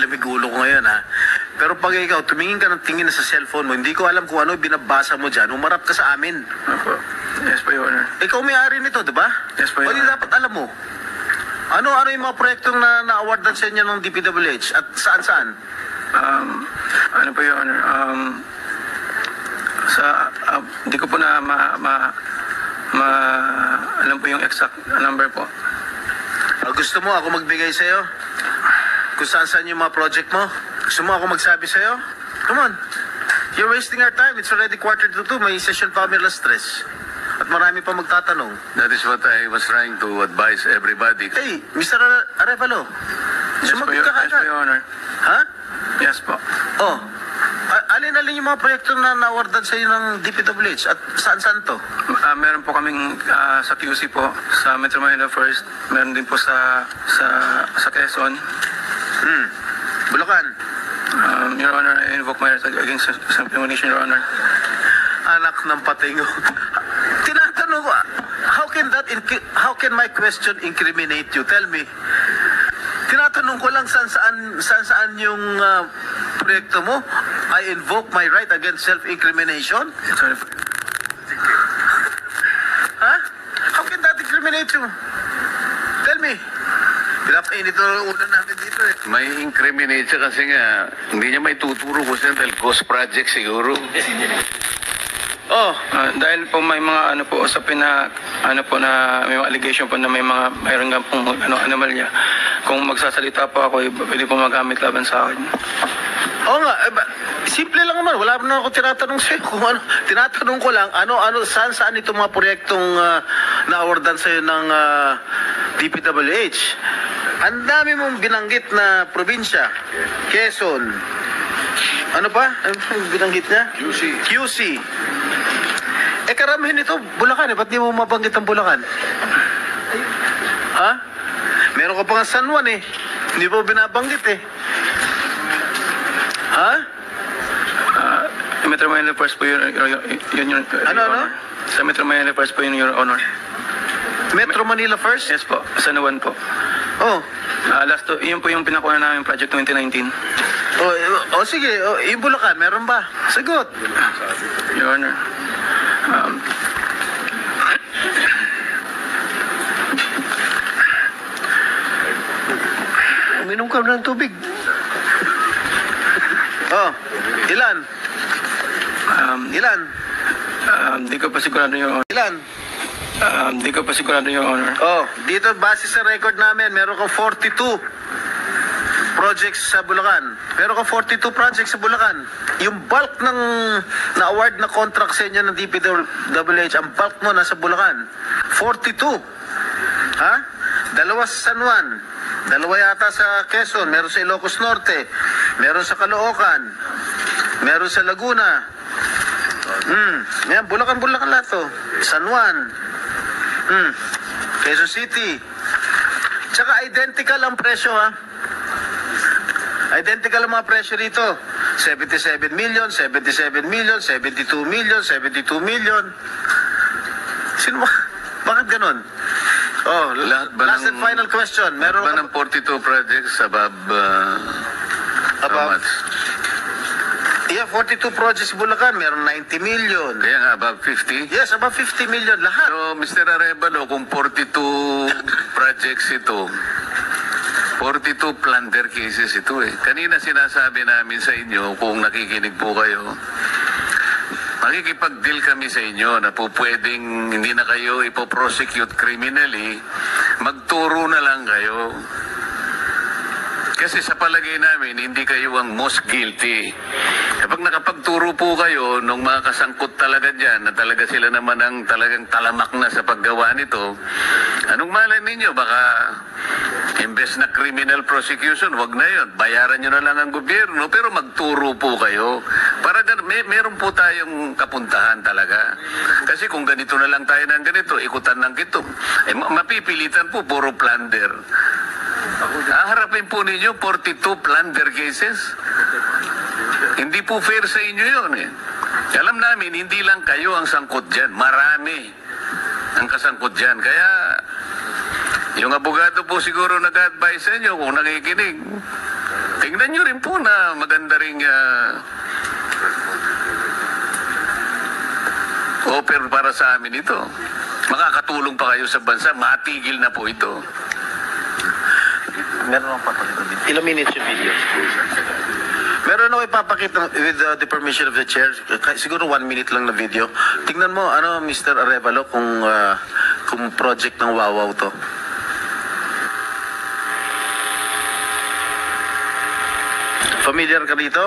malamig ulo ko ngayon, ha? Pero pag ikaw, tumingin ka ng tingin na sa cellphone mo, hindi ko alam kung ano binabasa mo dyan, umarap ka sa amin. Opo. Yes po, Your Honor. Ikaw may-ari nito, di ba? Yes po, O Your di Honor. dapat alam mo. Ano yung mga proyektong na-awardan sa inyo ng DPWH at saan-saan? Ano po, Your Honor? Hindi ko po na alam po yung exact number po. Gusto mo ako magbigay sa'yo? Kung saan-saan yung mga project mo? Gusto mo ako magsabi sa'yo? Come on. You're wasting our time. It's already 1:45. May session pa kami alas 3. At marami pa magtatanong. That is what I was trying to advise everybody. Hey, Mr. Arevalo. Yes po, Sumagot ka Yes po, agad. Your Honor. Ha? Yes po. Oh. Alin-alin yung mga proyekto na na-awardan sa'yo ng DPWH at saan-saan to? Meron po kaming sa QC po, sa Metro Manila First. Meron din po sa Quezon. Bulacan. Your Honor, I invoke my right against self-incrimination, Your Honor. Anak ng patingo. Tinatanong ko, how can my question incriminate you? Tell me. Tinatanong ko lang saan yung proyekto mo. I invoke my right against self-incrimination? Sorry. Ha? How can that incriminate you? Tell me. Pinapainit na ulan natin dito eh. May incriminate siya kasi nga, hindi niya may tuturo ko siya dahil ghost project siguro. Oh, Dahil po may mga usapin na na may mga allegation po na mayroon nga pong anomalya. Kung magsasalita po ako, pwede po magamit laban sa akin. oo nga. Simple lang naman. Wala na ako tinatanong sa'yo kung ano. Tinatanong ko lang, saan itong mga proyektong na-awardan sa'yo ng DPWH. Ang dami mong binanggit na probinsya. Quezon. Ano pa? Ano pa yung binanggit niya? QC. Karamihan ito, Bulacan eh. Ba't di mo mabanggit ang Bulacan? Ha? Meron ka pa nga San Juan eh. Hindi mo binabanggit eh. Ha? Metro Manila First po yun, Your Ano? Honor. Sa Metro Manila First po yun, Your Honor. Metro Manila First? Yes po, sa Nuwan po. Oh. Yun po yung pinakuha namin project 2019. Sige. Yung Bulacan, meron ba? Sagot. Your Honor. Uminom ka ng tubig. Ilan? Ilan? Di ko pa sigurado, Your Honor. Ilan? Di ko pa sigurado, Your Honor. Dito base sa record namin, meron kang 42 projects sa Bulacan. Meron kang 42 projects sa Bulacan. Yung bulk ng na-award na contract sa inyo ng DPWH, ang bulk mo nasa Bulacan. 42. Ha? Dalawa sa San Juan. Dalawa yata sa Quezon. Meron sa Ilocos Norte. Meron sa Caloocan. Meron sa Laguna. Yan, Bulacan lahat to. San Juan. Quezon City. Tsaka identical ang presyo, ha? Identical ang mga presyo dito. 77 million, 77 million, 72 million, 72 million. Sino ba? Bakit ganun? Lahat ba Last and ng- final question. Meron Meron ba ng 42 projects above how Above? much? 42 projects sa Bulacan. Meron 90 million. Kaya nga above 50? Yes, above 50 million. Lahat. So, Mr. Arevalo, kung 42 projects ito, 42 plunder cases ito eh. Kanina sinasabi namin sa inyo, kung nakikinig po kayo, makikipag-deal kami sa inyo na po pwedeng hindi na kayo ipoprosecute criminally, magturo na lang kayo. Kasi sa palagay namin, hindi kayo ang most guilty. Kapag nakapagturo po kayo nung mga kasangkot talaga dyan, na talaga sila naman ang talagang talamak na sa paggawa nito, anong malay ninyo? Baka imbes na criminal prosecution, wag na yun. Bayaran nyo na lang ang gobyerno, pero magturo po kayo. Para meron po tayong kapuntahan talaga. Kasi kung ganito na lang tayo ng ganito, ikutan ng gito, mapipilitan po, puro plunder. Haharapin po ninyo 42 plunder cases. Hindi po fair sa inyo yun eh. Alam namin, hindi lang kayo ang sangkot dyan. Marami ang kasangkot dyan. Kaya, yung abogado po siguro nag-advise sa inyo kung nakikinig. tingnan nyo rin po na maganda ring offer para sa amin ito. Makakatulong pa kayo sa bansa, matigil na po ito. Meron akong papakita video. Ilang minutes yung video? Meron ako ipapakita with the permission of the chair. Siguro 1 minute lang na video. Tingnan mo, Mr. Arevalo, kung project ng Wawaw to. Familiar ka dito?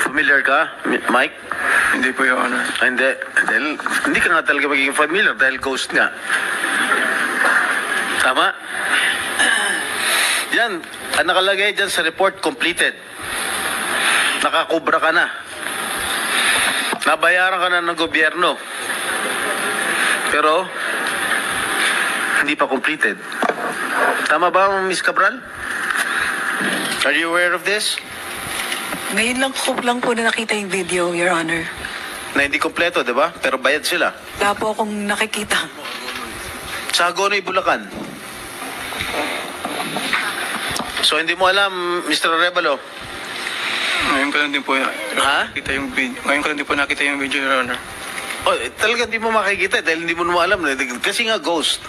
Familiar ka, Mike? Hindi po, Your Honor. Hindi. Hindi ka nga talaga magiging familiar dahil ghost nga. Tama? Yan. Ang nakalagay dyan sa report, completed. Nakakubra ka na. Nabayaran ka na ng gobyerno. Pero, hindi pa completed. Tama ba, Ms. Cabral? Are you aware of this? Ngayon lang po na nakita yung video, Your Honor. Na hindi kompleto, di ba? Pero bayad sila. Wala po akong nakikita. Sa Hagonoy, Bulacan. So, hindi mo alam, Mr. Arevalo. Ngayon ko lang din po nakita yung video. Ngayon ko lang din po nakita yung video, Your Honor. Oh, talaga hindi mo makikita dahil hindi mo naman alam. Kasi nga ghost.